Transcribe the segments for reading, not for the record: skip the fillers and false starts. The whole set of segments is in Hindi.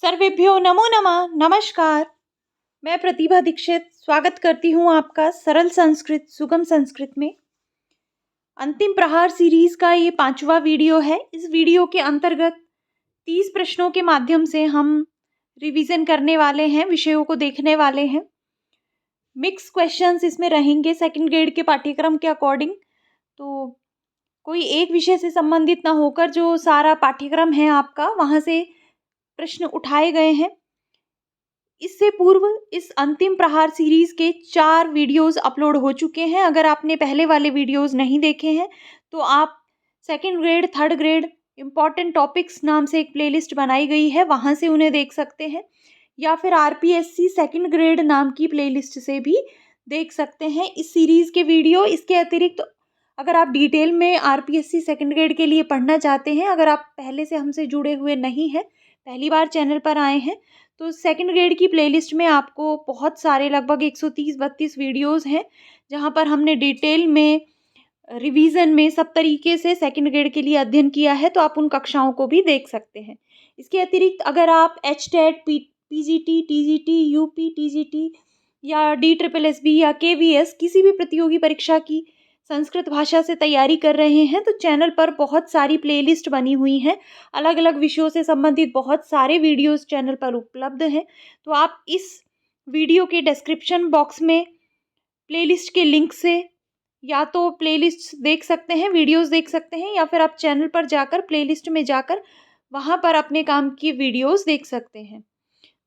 सर्वेभ्यो नमो नमः। नमस्कार। मैं प्रतिभा दीक्षित स्वागत करती हूँ आपका सरल संस्कृत सुगम संस्कृत में। अंतिम प्रहार सीरीज का ये 5वां वीडियो है। इस वीडियो के अंतर्गत 30 प्रश्नों के माध्यम से हम रिवीजन करने वाले हैं, विषयों को देखने वाले हैं। मिक्स क्वेश्चंस इसमें रहेंगे सेकंड ग्रेड के पाठ्यक्रम के अकॉर्डिंग। तो कोई एक विषय से संबंधित ना होकर जो सारा पाठ्यक्रम है आपका, वहाँ से प्रश्न उठाए गए हैं। इससे पूर्व इस अंतिम प्रहार सीरीज के 4 वीडियोस अपलोड हो चुके हैं। अगर आपने पहले वाले वीडियोस नहीं देखे हैं तो आप second grade, third grade important topics नाम से एक प्लेलिस्ट बनाई गई है, वहाँ से उन्हें देख सकते हैं, या फिर आरपीएससी सेकंड ग्रेड नाम की प्लेलिस्ट से भी देख सकते हैं इस सीरीज के वीडियो। इसके अतिरिक्त अगर आप डिटेल में आरपीएससी सेकंड ग्रेड के लिए पढ़ना चाहते हैं, अगर आप पहले से हमसे जुड़े हुए नहीं हैं, पहली बार चैनल पर आए हैं, तो सेकंड ग्रेड की प्लेलिस्ट में आपको बहुत सारे लगभग 130-32 वीडियोस हैं, जहां पर हमने डिटेल में रिवीजन में सब तरीके से सेकंड ग्रेड के लिए अध्ययन किया है, तो आप उन कक्षाओं को भी देख सकते हैं। इसके अतिरिक्त अगर आप HTET, PGT, TGT, UP TGT या DSSB या केवीएस किसी भी प्रतियोगी परीक्षा की संस्कृत भाषा से तैयारी कर रहे हैं, तो चैनल पर बहुत सारी प्लेलिस्ट बनी हुई हैं। अलग अलग विषयों से संबंधित बहुत सारे वीडियोस चैनल पर उपलब्ध हैं। तो आप इस वीडियो के डिस्क्रिप्शन बॉक्स में प्लेलिस्ट के लिंक से या तो प्लेलिस्ट देख सकते हैं, वीडियोस देख सकते हैं, या फिर आप चैनल पर जाकर प्लेलिस्ट में जाकर वहाँ पर अपने काम की वीडियोस देख सकते हैं।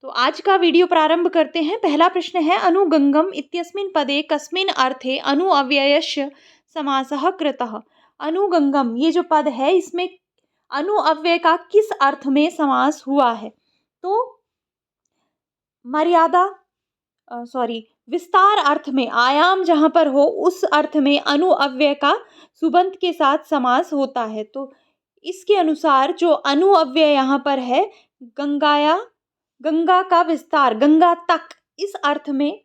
तो आज का वीडियो प्रारंभ करते हैं। पहला प्रश्न है, अनुगंगम इत्यस्मिन् पदे कस्मिन् अर्थे अनु अव्ययस्य समासः कृतः। अनुगंगम ये जो पद है, इसमें अनु अव्यय का किस अर्थ में समास हुआ है? तो मर्यादा विस्तार अर्थ में, आयाम जहां पर हो उस अर्थ में अनु अव्यय का सुबंत के साथ समास होता है। तो इसके अनुसार जो अनु अव्यय यहाँ पर है, गंगा का विस्तार, गंगा तक, इस अर्थ में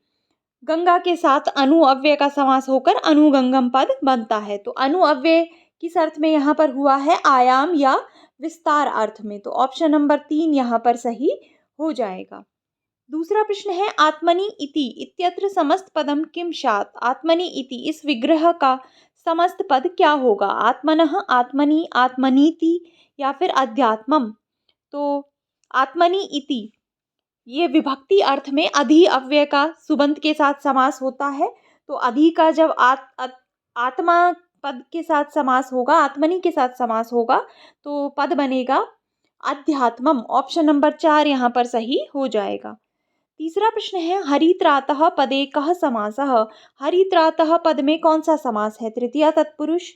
गंगा के साथ अनु अव्यय का समास होकर अनुगंगम पद बनता है। तो अनु अव्यय किस अर्थ में यहाँ पर हुआ है? आयाम या विस्तार अर्थ में। तो ऑप्शन नंबर 3 यहाँ पर सही हो जाएगा। दूसरा प्रश्न है, आत्मनि इति इत्यत्र समस्त पदम किम स्यात्। आत्मनि इति इस विग्रह का समस्त पद क्या होगा? आत्मनः, आत्मनि, आत्मनीति या फिर अध्यात्मम। तो आत्मनि इति ये विभक्ति अर्थ में अधि अव्यय का सुबंत के साथ समास होता है। तो अधि का जब आत्मा पद के साथ समास होगा, आत्मनि के साथ समास होगा, तो पद बनेगा अध्यात्मम। ऑप्शन नंबर 4 यहाँ पर सही हो जाएगा। तीसरा प्रश्न है, हरित्रातः पदे कः समासः। हरित्रातः पद में कौन सा समास है? तृतीया तत्पुरुष,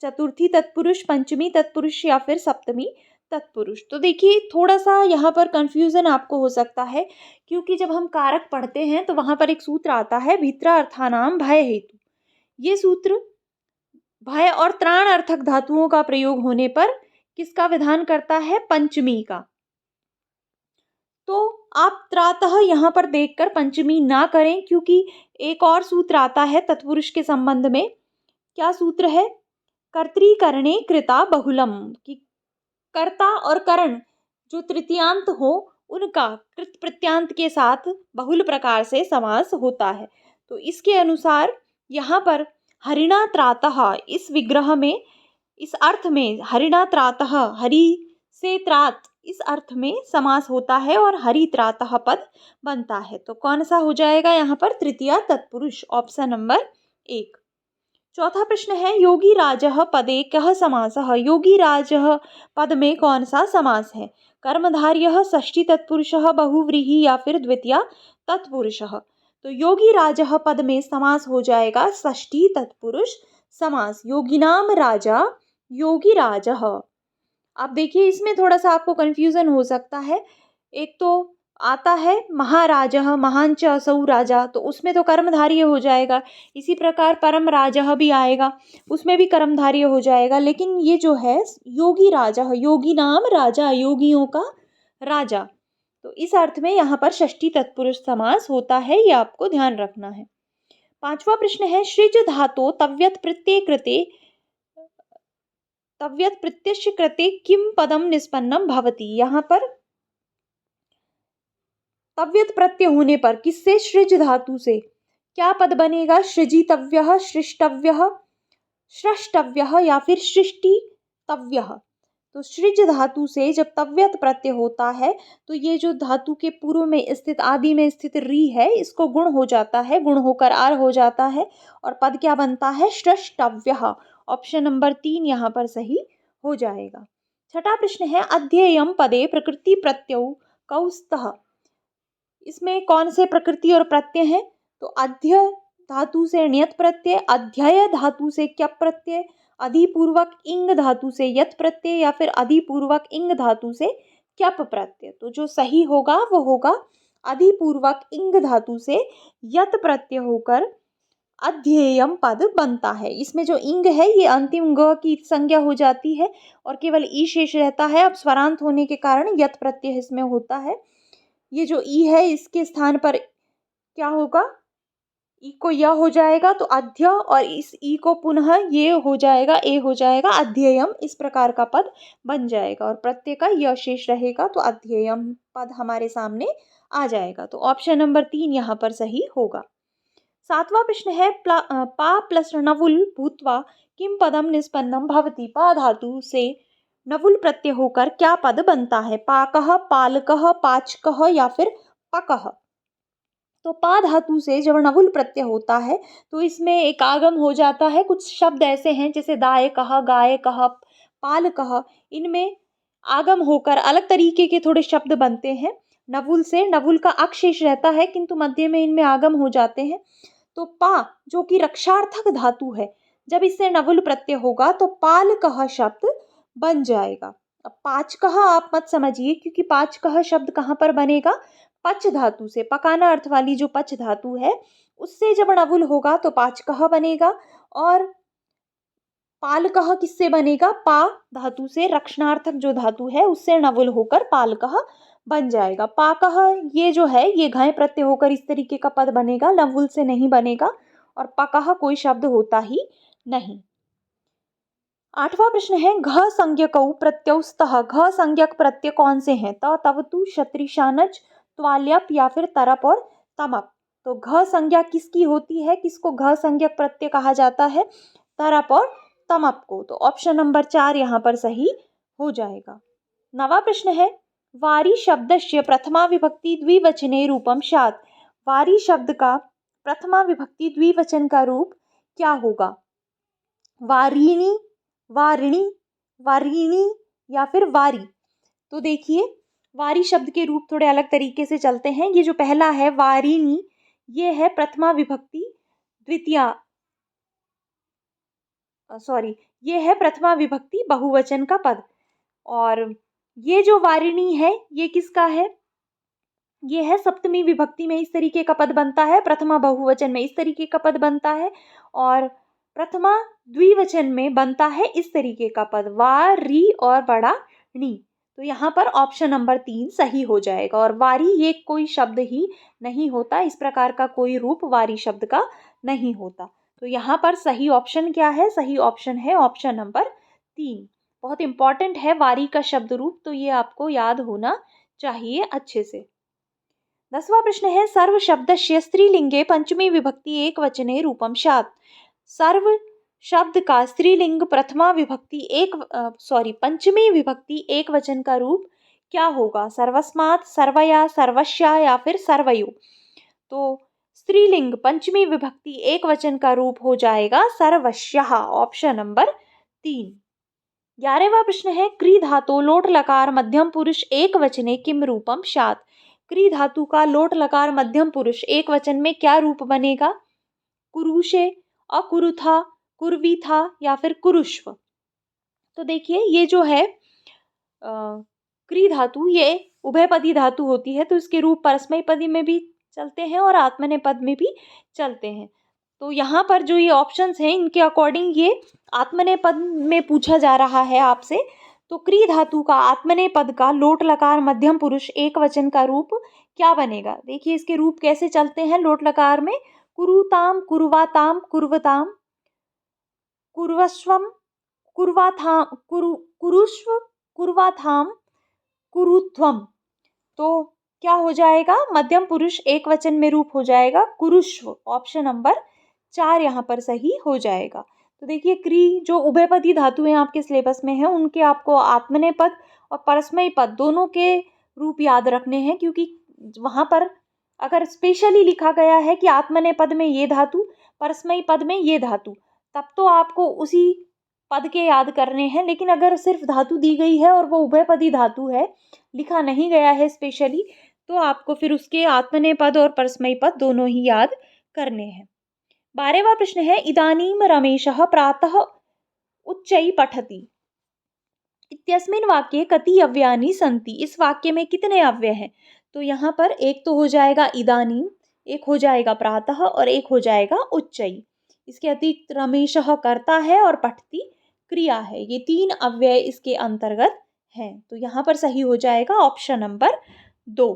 चतुर्थी तत्पुरुष, पंचमी तत्पुरुष या फिर सप्तमी तत्पुरुष। तो देखिए, थोड़ा सा यहाँ पर कंफ्यूजन आपको हो सकता है, क्योंकि जब हम कारक पढ़ते हैं तो वहाँ पर एक सूत्र आता है, भित्रा अर्थानाम भय हेतु। ये सूत्र भय और त्राण अर्थक धातुओं का प्रयोग होने पर किसका विधान करता है? पंचमी का। तो आप त्रातः यहाँ पर देखकर पंचमी ना करें, क्योंकि एक और सूत्र आता है तत्पुरुष के संबंध में। क्या सूत्र है? कर्तृकरणे कृता बहुलम, कि कर्ता और करण जो तृतीयांत हो उनका कृत प्रत्यांत के साथ बहुल प्रकार से समास होता है। तो इसके अनुसार यहाँ पर हरिणा त्रातः, इस विग्रह में, इस अर्थ में हरिणा त्रातः, हरि से त्रात, इस अर्थ में समास होता है और हरि त्रातः पद बनता है। तो कौन सा हो जाएगा यहाँ पर? तृतीया तत्पुरुष, ऑप्शन नंबर 1। चौथा प्रश्न है, योगी राजः पदे कः समासः। योगी राजः पद में कौन सा समास है? कर्मधार्यः, षष्ठी तत्पुरुषः, बहुव्रीहि या फिर द्वितीया तत्पुरुषः। तो योगी राजः पद में समास हो जाएगा षष्ठी तत्पुरुष समास। योगिनाम राजा योगी राजः। अब देखिए, इसमें थोड़ा सा आपको कंफ्यूजन हो सकता है। एक तो आता है महाराजः, महान च असौ राजा, तो उसमें तो कर्मधार्य हो जाएगा। इसी प्रकार परम राजः भी आएगा, उसमें भी कर्मधार्य हो जाएगा। लेकिन ये जो है योगी राजः, योगी नाम राजा, योगियों का राजा, तो इस अर्थ में यहाँ पर षष्ठी तत्पुरुष समास होता है, ये आपको ध्यान रखना है। पांचवा प्रश्न है, सृज धातो तव्यत् प्रत्यय कृते किम पदम निष्पन्नम भवति। यहाँ पर तव्यत प्रत्यय होने पर किससे, सृज धातु से क्या पद बनेगा, सृजितव्यः, सृष्टव्यः, स्रष्टव्यः या फिर सृष्टितव्यः। तो सृज धातु से जब तव्यत प्रत्यय होता है तो ये जो धातु के पूर्व में स्थित आदि में स्थित री है इसको गुण हो जाता है, गुण होकर आर हो जाता है और पद क्या बनता है, स्रष्टव्यः। ऑप्शन नंबर 3 यहाँ पर सही हो जाएगा। छठा प्रश्न है अध्येयम पदे प्रकृति प्रत्यय कौ स्तः। इसमें कौन से प्रकृति और प्रत्यय हैं, तो अध्य धातु से ण्यत प्रत्यय, अध्यय धातु से क्यप प्रत्यय, अधिपूर्वक इंग धातु से यत प्रत्यय या फिर अधिपूर्वक इंग धातु से क्यप प्रत्यय। तो जो सही होगा वो होगा अधिपूर्वक इंग धातु से यत प्रत्यय होकर अध्येयम पद बनता है। इसमें जो इंग है ये अंतिम ग की संज्ञा हो जाती है और केवल ई शेष रहता है। अब स्वरांत होने के कारण यत प्रत्यय इसमें होता है। ये जो ई है इसके स्थान पर क्या होगा, ई को य हो जाएगा तो अध्य, और इस ई को पुनः ये हो जाएगा, ए हो जाएगा, अध्येयम इस प्रकार का पद बन जाएगा और प्रत्यय का य शेष रहेगा तो अध्येयम पद हमारे सामने आ जाएगा। तो ऑप्शन नंबर 3 यहाँ पर सही होगा। सातवां प्रश्न है पा प्लस नवुल भूत्वा किम पदम निष्पन्नम भवति। पा धातु से नवुल प्रत्यय होकर क्या पद बनता है, पाकः, पालकः, पाचकः या फिर पकः। तो पा धातु से जब नवुल प्रत्यय होता है तो इसमें एक आगम हो जाता है। कुछ शब्द ऐसे हैं जैसे दायकः, गायकः, पालकः, इनमें आगम होकर अलग तरीके के थोड़े शब्द बनते हैं। नवुल से नवुल का अक्षेष रहता है किंतु मध्य में इनमें आगम हो जाते हैं। तो पा जो कि रक्षार्थक धातु है, जब इससे नवुल प्रत्यय होगा तो पालकः शब्द बन जाएगा। अब पाचकः आप मत समझिए क्योंकि पाचकः शब्द कहाँ पर बनेगा, पच धातु से, पकाना अर्थ वाली जो पच धातु है उससे जब नवुल होगा तो पाचकः बनेगा। और पालकः किससे बनेगा, पा धातु से, रक्षणार्थक जो धातु है उससे नवुल होकर पालकः बन जाएगा। पाकः ये जो है ये घय प्रत्यय होकर इस तरीके का पद बनेगा, नवुल से नहीं बनेगा। और पकः कोई शब्द होता ही नहीं। आठवां प्रश्न है घ संज्ञकौ प्रत्यय स्तः। घ संज्ञक प्रत्यय कौन से हैं, त, तव, तु, शत्रिशानच, त्वाल्यप या फिर तरप और तमप। तो घ संज्ञा किसकी होती है, किसको घ संज्ञक प्रत्यय कहा जाता है, तरप और तमप को। तो ऑप्शन नंबर 4 यहाँ पर सही हो जाएगा। नवा प्रश्न है वारी शब्दस्य प्रथमा विभक्ति द्विवचने रूपम स्यात्। वारी शब्द का प्रथमा विभक्ति द्विवचन का रूप क्या होगा, वारिणी, वारिणी, वारिणी या फिर वारी। तो देखिए वारी शब्द के रूप थोड़े अलग तरीके से चलते हैं। ये जो पहला है वारिणी, ये है प्रथमा विभक्ति द्वितीया, ये है प्रथमा विभक्ति बहुवचन का पद। और ये जो वारिणी है ये किसका है, ये है सप्तमी विभक्ति में इस तरीके का पद बनता है, प्रथमा बहुवचन में इस तरीके का पद बनता है और प्रथमा द्विवचन में बनता है इस तरीके का पद, वा, री और बड़ा णी। तो यहाँ पर ऑप्शन नंबर 3 सही हो जाएगा। और वारी ये कोई शब्द ही नहीं होता, इस प्रकार का कोई रूप वारी शब्द का नहीं होता। तो यहाँ पर सही ऑप्शन क्या है, सही ऑप्शन है ऑप्शन नंबर 3। बहुत इंपॉर्टेंट है वारी का शब्द रूप, तो ये आपको याद होना चाहिए अच्छे से। 10वां प्रश्न है सर्व शब्दस्य स्त्रीलिंगे पंचमी विभक्ति एक वचने रूपम स्यात्। सर्व शब्द का स्त्रीलिंग प्रथमा विभक्ति पंचमी विभक्ति एक वचन का रूप क्या होगा, सर्वस्मात्, सर्वया, सर्वस्या या फिर सर्वयो। तो स्त्रीलिंग पंचमी विभक्ति एक वचन का रूप हो जाएगा सर्वस्यः, ऑप्शन नंबर 3। 11वां प्रश्न है क्री धातु लोट लकार मध्यम पुरुष एक वचने किम रूपम स्यात्। क्री धातु का लोट लकार मध्यम पुरुष एक वचन में क्या रूप बनेगा, कुरुषे, अकुरुथा, कुर्वीथा या फिर कुरुष्व। तो देखिए ये जो है क्री धातु ये उभयपदी धातु होती है, तो इसके रूप परस्मैपदी में भी चलते हैं और आत्मनेपद में भी चलते हैं। तो यहाँ पर जो ये ऑप्शंस हैं इनके अकॉर्डिंग ये आत्मनेपद में पूछा जा रहा है आपसे। तो क्री धातु का आत्मनेपद का लोट लकार मध्यम पुरुष एक वचन का रूप क्या बनेगा, देखिए इसके रूप कैसे चलते हैं लोट लकार में, कुरुताम, कुर्वाताम, कुर्वताम, कुर्वस्वम, कुरुष्व, कुर्वाथाम, कुरुत्वम। तो क्या हो जाएगा, मध्यम पुरुष एक वचन में रूप हो जाएगा कुरुष्व। ऑप्शन नंबर 4 यहाँ पर सही हो जाएगा। तो देखिए क्री जो उभयपदी धातुएं आपके सिलेबस में हैं उनके आपको आत्मनेय पद और परस्मयी पद दोनों के रूप याद रखने हैं, क्योंकि वहाँ पर अगर स्पेशली लिखा गया है कि आत्मनेय पद में ये धातु, परस्मयी पद में ये धातु, तब तो आपको उसी पद के याद करने हैं। लेकिन अगर सिर्फ धातु दी गई है और वो उभयपदी धातु है, लिखा नहीं गया है स्पेशली, तो आपको फिर उसके आत्मनेय पद और परस्मयी पद दोनों ही याद करने हैं। 12वां प्रश्न है, इदानीम रमेशः प्रातः उच्चैः पठति इत्यस्मिन् वाक्ये कति अव्ययानि सन्ति। इस वाक्य में कितने अव्यय हैं? तो यहाँ पर एक तो हो जाएगा इदानीम, एक हो जाएगा प्रातः और एक हो जाएगा उच्चैः। इसके अतिरिक्त रमेशः कर्ता है और पठति क्रिया है। ये 3 अव्यय इसके अंतर्गत हैं। तो यहाँ पर सही हो जाएगा ऑप्शन नंबर 2।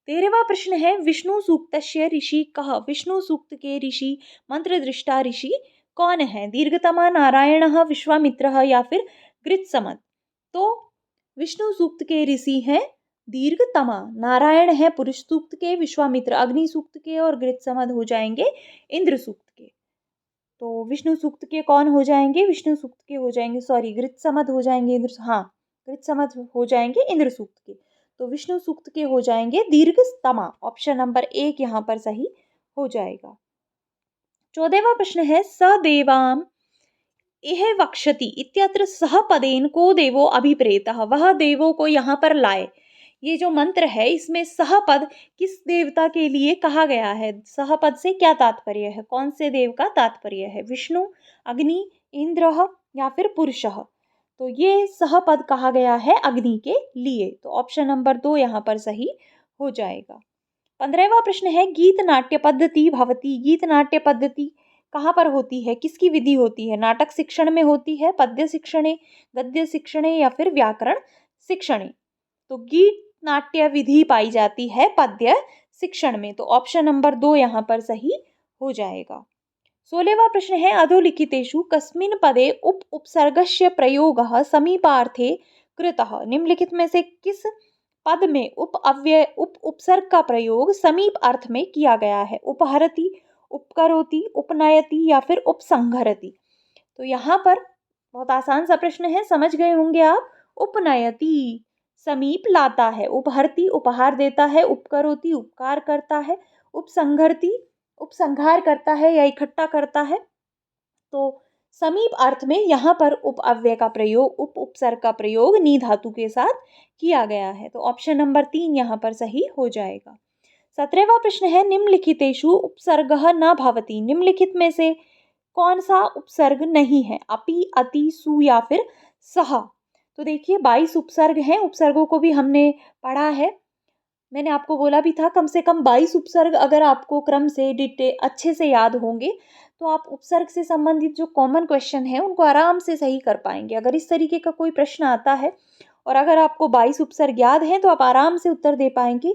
13वां प्रश्न है, विष्णु सूक्तस्य ऋषि कः। विष्णु सूक्त के ऋषि, मंत्रदृष्टा ऋषि कौन है? दीर्घतमा, नारायणः, विश्वामित्रः या फिर गृत्समद। तो विष्णु सूक्त के ऋषि हैं दीर्घतमा, नारायण है पुरुष सूक्त के, विश्वामित्र अग्नि सूक्त के और गृत्समद हो जाएंगे इंद्र सूक्त के। तो विष्णु सूक्त के कौन हो जाएंगे? विष्णु सूक्त के हो जाएंगे, सॉरी, गृत्समद हो जाएंगे इंद्र, हाँ गृत्समद हो जाएंगे इंद्र सूक्त के। तो विष्णु सूक्त के हो जाएंगे दीर्घतमा। ऑप्शन नंबर 1 यहाँ पर सही हो जाएगा। 14वां प्रश्न है, स देवाम इह वक्षति इत्यत्र सह पदेन को देवो अभिप्रेतः। वह देवों को यहाँ पर लाए। ये जो मंत्र है इसमें सहपद किस देवता के लिए कहा गया है? सहपद से क्या तात्पर्य है? कौन से देव का तात्पर्य है? विष्णु, अग्नि, इंद्र या फिर पुरुषः। तो ये सहपद कहा गया है अग्नि के लिए। तो ऑप्शन नंबर 2 यहाँ पर सही हो जाएगा। 15वां प्रश्न है, गीत नाट्य पद्धति भवति। गीत नाट्य पद्धति कहाँ पर होती है? किसकी विधि होती है? नाटक शिक्षण में होती है, पद्य शिक्षणे, गद्य शिक्षणे या फिर व्याकरण शिक्षणे। तो गीत नाट्य विधि पाई जाती है पद्य शिक्षण में। तो ऑप्शन नंबर 2 यहाँ पर सही हो जाएगा। 16वां प्रश्न है, अधोलिखितेषु कस्मिन् पदे उप उपसर्गस्य प्रयोगः समीपार्थे कृतः। निम्नलिखित में से किस पद में उप उपसर्ग का प्रयोग समीप अर्थ में किया गया है? उपहरति, उपकरोति, उपनयति या फिर उपसंहरति। तो यहाँ पर बहुत आसान सा प्रश्न है, समझ गए होंगे आप। उपनयति समीप लाता है, उपहरति उपहार देता है, उपकरोति उपकार करता है, उपसंहरति उपसंहार करता है या इकट्ठा करता है। तो समीप अर्थ में यहाँ पर उप अव्यय का प्रयोग, उप उपसर्ग का प्रयोग नी धातु के साथ किया गया है। तो ऑप्शन नंबर 3 यहाँ पर सही हो जाएगा। 17वां प्रश्न है, निम्नलिखितेषु उपसर्गः न भवति। निम्नलिखित में से कौन सा उपसर्ग नहीं है? अपि, अति, सु या फिर सह। तो देखिए 22 उपसर्ग हैं। उपसर्गों को भी हमने पढ़ा है। मैंने आपको बोला भी था कम से कम 22 उपसर्ग अगर आपको क्रम से अच्छे से याद होंगे तो आप उपसर्ग से संबंधित जो कॉमन क्वेश्चन है उनको आराम से सही कर पाएंगे। अगर इस तरीके का कोई प्रश्न आता है और अगर आपको 22 उपसर्ग याद हैं तो आप आराम से उत्तर दे पाएंगे।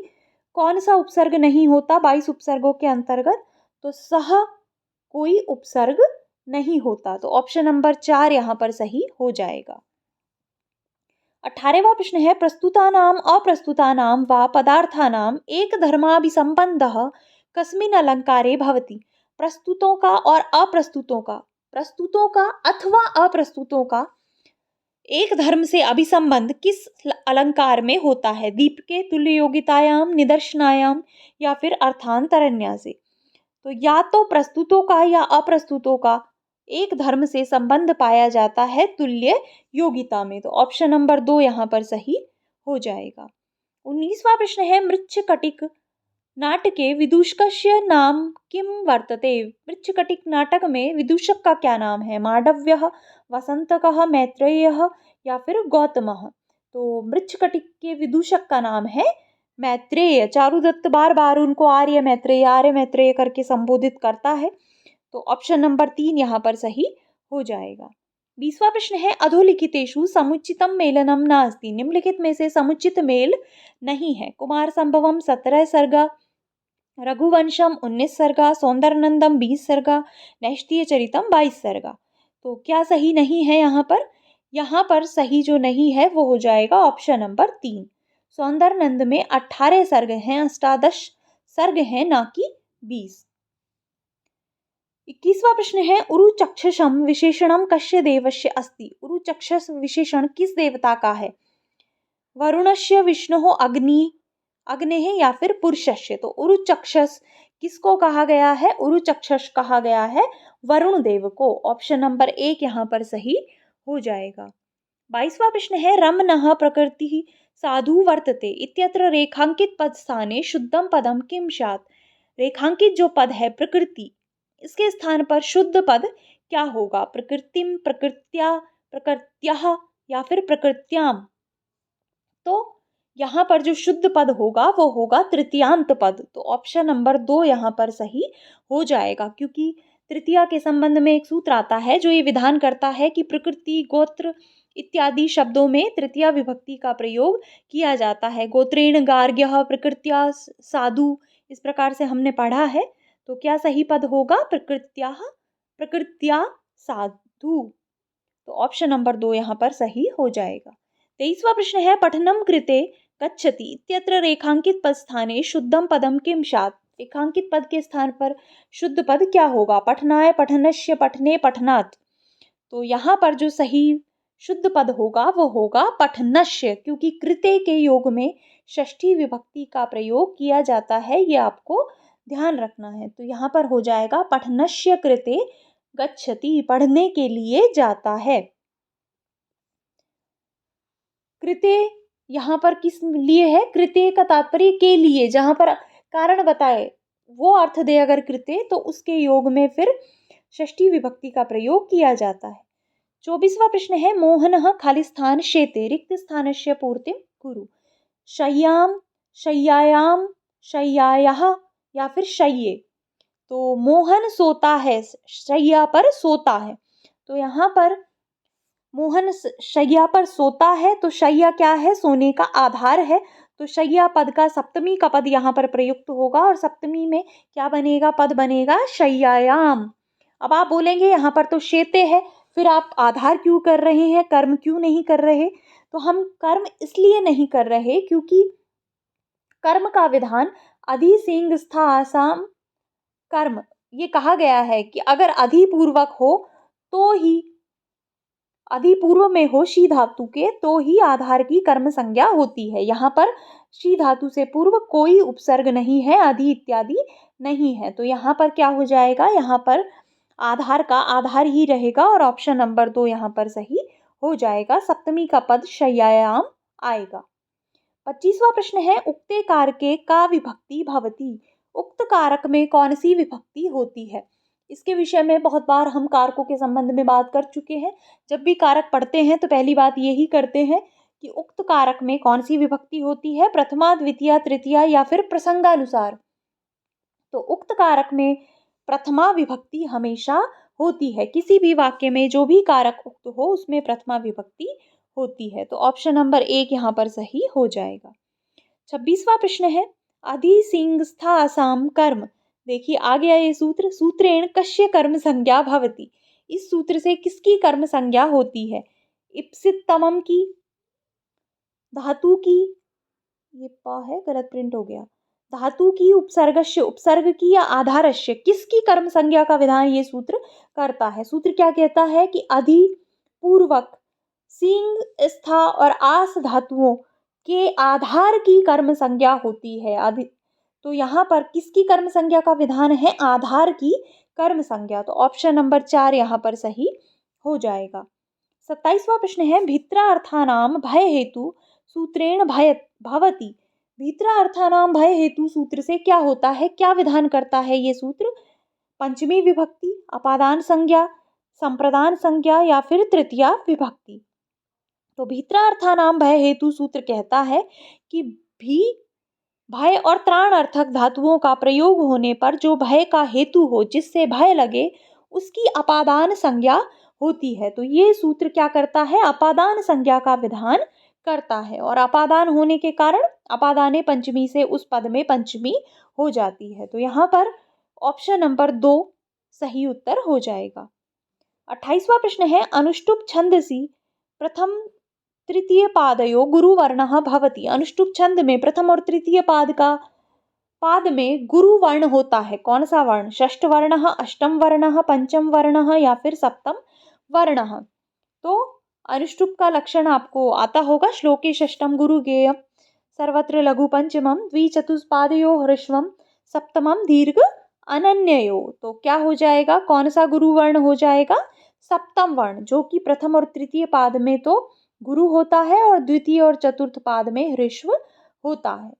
कौन सा उपसर्ग नहीं होता 22 उपसर्गों के अंतर्गत? तो सह कोई उपसर्ग नहीं होता। तो ऑप्शन नंबर 4 यहाँ पर सही हो जाएगा। 18वां प्रश्न है, प्रस्तुतानाम अप्रस्तुतानाम वा पदार्थानाम एक धर्माभिसंबंधः कस्मिन् अलंकारे भवति। प्रस्तुतों का और अप्रस्तुतों का, प्रस्तुतों का अथवा अप्रस्तुतों का एक धर्म से अभिसंबंध किस अलंकार में होता है? दीपके, तुल्य योगितायाम, निदर्शनायाम या फिर अर्थांतरन्यासे। तो या तो प्रस्तुतों का या अप्रस्तुतों का एक धर्म से संबंध पाया जाता है तुल्य योगिता में। तो ऑप्शन नंबर 2 यहाँ पर सही हो जाएगा। 19वां प्रश्न है, मृच्छकटिक नाटके विदूषकस्य नाम किम वर्तते। मृच्छकटिक नाटक में विदूषक का क्या नाम है? मांडव्यः, वसंतकः, मैत्रेयः या फिर गौतमः। तो मृच्छकटिक के विदूषक का नाम है मैत्रेय। चारुदत्त बार बार उनको आर्य मैत्रेय करके संबोधित करता है। तो ऑप्शन नंबर 3 यहाँ पर सही हो जाएगा। 20वां प्रश्न है, अधोलिखितेषु समुचितम मेलनम नास्ति। निम्नलिखित में से समुचित मेल नहीं है। कुमार संभवम 17 सर्गा, रघुवंशम 19 सर्गा, सौंदरनंदम 20 सर्गा, नैष्ठिय चरितम 22 सर्गा। तो क्या सही नहीं है यहाँ पर? यहाँ पर सही जो नहीं है वो हो जाएगा ऑप्शन नंबर 3। सौंदर्यनंद में 18 सर्ग हैं, 18 सर्ग हैं, ना कि 20। 21वां प्रश्न है उरुचक्षसम विशेषणम कस्य देवस्य अस्ति। उरुचक्षस विशेषण किस देवता का है? वरुणस्य, विष्णु, अग्नेः या फिर पुरुषस्य। तो उरुचक्षस किसको कहा गया है? उरुचक्षस कहा गया है वरुण देव को। ऑप्शन नंबर 1 यहाँ पर सही हो जाएगा। 22वां प्रश्न है रमणः प्रकृतिः साधु वर्तते इत्यत्र रेखांकित पद स्थाने शुद्धम पदम किम स्यात्। रेखांकित जो पद है प्रकृति, इसके स्थान पर शुद्ध पद क्या होगा? प्रकृतिम, प्रकृत्या, प्रकृत्यः या फिर प्रकृत्याम। तो यहाँ पर जो शुद्ध पद होगा वो होगा तृतीयांत पद। तो ऑप्शन नंबर 2 यहाँ पर सही हो जाएगा, क्योंकि तृतीया के संबंध में एक सूत्र आता है जो ये विधान करता है कि प्रकृति, गोत्र इत्यादि शब्दों में तृतीया विभक्ति का प्रयोग किया जाता है। गोत्रेण गार्ग्यः, प्रकृत्या साधु, इस प्रकार से हमने पढ़ा है। तो क्या सही पद होगा? प्रकृत्याः, प्रकृत्या साधु। तो ऑप्शन नंबर 2 यहाँ पर सही हो जाएगा। 23वां प्रश्न है पठनम कृते गच्छति इत्यत्र रेखांकित पद स्थाने शुद्धम पदम किम स्यात्। रेखांकित पद के स्थान पर शुद्ध पद क्या होगा? पठनाय, पठनस्य, पठने, पठनात्। तो यहाँ पर जो सही शुद्ध पद होगा वो होगा पठनस्य, क्योंकि कृते के योग में षष्ठी विभक्ति का प्रयोग किया जाता है, ये आपको ध्यान रखना है। तो यहाँ पर हो जाएगा पठनस्य कृते गच्छति, पढ़ने के लिए जाता है। कृते यहाँ पर किस लिए है? कृते का तात्पर्य के लिए, जहाँ पर कारण बताए वो अर्थ दे अगर कृते, तो उसके योग में फिर षष्ठी विभक्ति का प्रयोग किया जाता है। 24वां प्रश्न है मोहनः खाली स्थान शेते रिक्त स्थानस्य पूर्तिं कुरु। शय्याम, शय्यायाम, शय्यायाः या फिर शय्ये। तो मोहन सोता है, शय्या पर सोता है। तो यहाँ पर मोहन शय्या पर सोता है, तो शय्या क्या है? सोने का आधार है। तो शय्या पद का सप्तमी का पद यहाँ पर प्रयुक्त होगा और सप्तमी में क्या बनेगा? पद बनेगा शय्यायाम। अब आप बोलेंगे यहाँ पर तो शेते है, फिर आप आधार क्यों कर रहे हैं, कर्म क्यों नहीं कर रहे? तो हम कर्म इसलिए नहीं कर रहे क्योंकि कर्म का विधान अधि सिंह स्था आसाम कर्म, ये कहा गया है कि अगर अधिपूर्वक हो तो ही, अधिपूर्व में हो शी धातु के, तो ही आधार की कर्म संज्ञा होती है। यहाँ पर शी धातु से पूर्व कोई उपसर्ग नहीं है, अधि इत्यादि नहीं है। तो यहाँ पर क्या हो जाएगा? यहाँ पर आधार का आधार ही रहेगा और ऑप्शन नंबर 2 यहाँ पर सही हो जाएगा। सप्तमी का पद शय्यायाम आएगा। 25वां प्रश्न है उक्ते कारके का विभक्ति भवति। उक्त कारक में कौन सी विभक्ति होती है? इसके विषय में बहुत बार हम कारकों के संबंध में बात कर चुके हैं। जब भी कारक पढ़ते हैं तो पहली बात यही करते हैं कि उक्त कारक में कौन सी विभक्ति होती है, प्रथमा, द्वितीया, तृतीया या फिर प्रसंगानुसार। तो उक्त कारक में प्रथमा विभक्ति हमेशा होती है। किसी भी वाक्य में जो भी कारक उक्त हो उसमें प्रथमा विभक्ति होती है। तो ऑप्शन नंबर 1 यहाँ पर सही हो जाएगा। 26वां प्रश्न है अधि सिंह स्था आसाम कर्म। देखिए आ गया ये सूत्र, सूत्रेण कस्य कर्म संज्ञा भवति। इस सूत्र से किसकी कर्म संज्ञा होती है? इप्सित तमम की, धातु की, ये प है गलत प्रिंट हो गया, धातु की, उपसर्गस्य, उपसर्ग की या आधारस्य, किसकी कर्म संज्ञा का विधान ये सूत्र करता है? सूत्र क्या कहता है कि अधि पूर्वक सिंह स्था और आस धातुओं के आधार की कर्म संज्ञा होती है। अधि, तो यहाँ पर किसकी कर्म संज्ञा का विधान है? आधार की कर्म संज्ञा। तो ऑप्शन नंबर 4 यहाँ पर सही हो जाएगा। 27वां प्रश्न है भित्रार्थानाम भय हेतु सूत्रेण भय भवति। भित्रार्थानाम भय हेतु सूत्र से क्या होता है, क्या विधान करता है ये सूत्र? पंचमी विभक्ति, अपादान संज्ञा, संप्रदान संज्ञा या फिर तृतीया विभक्ति। तो भित्रार्थानाम भय हेतु सूत्र कहता है कि भी, भय और त्राण अर्थक धातुओं का प्रयोग होने पर जो भय का हेतु हो, जिससे भय लगे, उसकी अपादान संज्ञा होती है। तो ये सूत्र क्या करता है? अपादान संज्ञा का विधान करता है और अपादान होने के कारण अपादाने पंचमी से उस पद में पंचमी हो जाती है। तो यहाँ पर ऑप्शन नंबर 2 सही उत्तर हो जाएगा। 28वां प्रश्न है अनुष्टुप छंदसी प्रथम तृतीय पादयो गुरुवर्णः भवति। अनुष्टुप छंद में प्रथम और तृतीय पाद में गुरु वर्ण होता है। कौन सा वर्ण? षष्ठ वर्णः, अष्टम वर्णः, पंचम वर्णः या फिर सप्तम वर्णः। तो अनुष्टुप का लक्षण आपको आता होगा। श्लोके षष्ठम गुरु गेयम सर्वत्र लघु पंचमम द्विचतुष्पादयो ह्रस्वम सप्तमम दीर्घ अनन्ययो। तो क्या हो जाएगा? कौन सा गुरु वर्ण हो जाएगा? सप्तम वर्ण, जो कि प्रथम और तृतीय पाद में तो गुरु होता है और द्वितीय और चतुर्थ पाद में ह्रस्व होता है।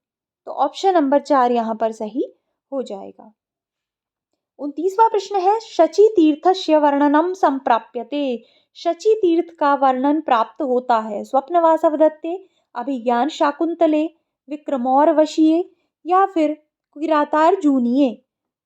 तो ऑप्शन नंबर 4 यहाँ पर सही हो जाएगा। 29वां प्रश्न है, शची तीर्थस्य वर्णनम संप्राप्यते। शची तीर्थ का वर्णन प्राप्त होता है। स्वप्नवासवदत्ते, अभिज्ञान शाकुंतले, विक्रमोर्वशीये या फिर किरातार्जुनीये।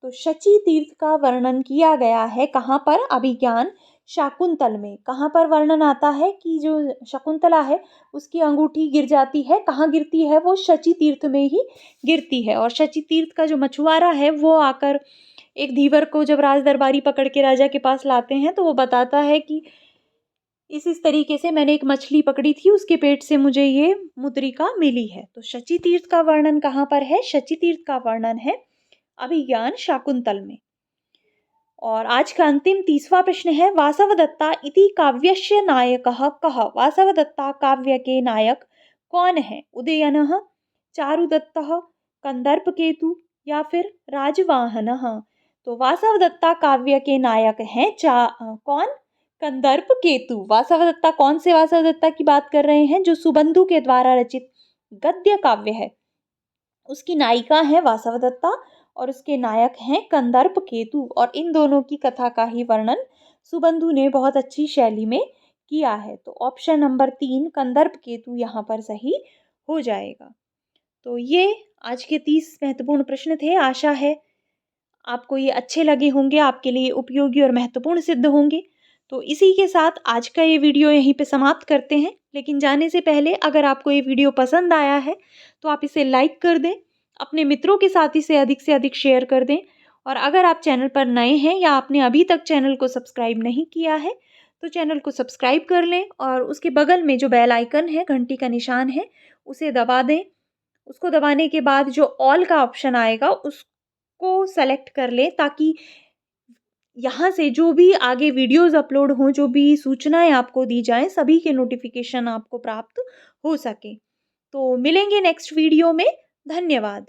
तो शची तीर्थ का वर्णन किया गया है कहाँ पर? अभिज्ञान शाकुंतल में। कहाँ पर वर्णन आता है कि जो शकुंतला है उसकी अंगूठी गिर जाती है। कहाँ गिरती है? वो शची तीर्थ में ही गिरती है। और शची तीर्थ का जो मछुआरा है वो आकर एक धीवर को जब राज दरबारी पकड़ के राजा के पास लाते हैं तो वो बताता है कि इस तरीके से मैंने एक मछली पकड़ी थी, उसके पेट से मुझे ये मुद्रिका मिली है। तो शची तीर्थ का वर्णन कहाँ पर है? शची तीर्थ का वर्णन है अभिज्ञान शाकुंतल में। और आज का अंतिम 30वां प्रश्न है, वासवदत्ता इति काव्यस्य नायकः कः? वासवदत्ता काव्य के नायक कौन है? उदयनः, चारुदत्तः, कंदर्पकेतु या फिर राजवाहनः। तो वासवदत्ता काव्य के नायक हैं कौन? कंदर्पकेतु। वासवदत्ता, कौन से वासवदत्ता की बात कर रहे हैं? जो सुबंधु के द्वारा रचित गद्य काव्य है उसकी नायिका है वासवदत्ता और उसके नायक हैं कंदर्पकेतु। और इन दोनों की कथा का ही वर्णन सुबंधु ने बहुत अच्छी शैली में किया है। तो ऑप्शन नंबर 3 कंदर्पकेतु यहाँ पर सही हो जाएगा। तो ये आज के 30 महत्वपूर्ण प्रश्न थे। आशा है आपको ये अच्छे लगे होंगे, आपके लिए उपयोगी और महत्वपूर्ण सिद्ध होंगे। तो इसी के साथ आज का ये वीडियो यहीं पे समाप्त करते हैं। लेकिन जाने से पहले अगर आपको ये वीडियो पसंद आया है तो आप इसे लाइक कर दें, अपने मित्रों के साथ इसे अधिक से अधिक शेयर कर दें। और अगर आप चैनल पर नए हैं या आपने अभी तक चैनल को सब्सक्राइब नहीं किया है तो चैनल को सब्सक्राइब कर लें और उसके बगल में जो बेल आइकन है, घंटी का निशान है, उसे दबा दें। उसको दबाने के बाद जो ऑल का ऑप्शन आएगा उसको सेलेक्ट कर लें ताकि यहाँ से जो भी आगे वीडियोस अपलोड हों, जो भी सूचनाएं आपको दी जाएं, सभी के नोटिफिकेशन आपको प्राप्त हो सके। तो मिलेंगे नेक्स्ट वीडियो में। धन्यवाद।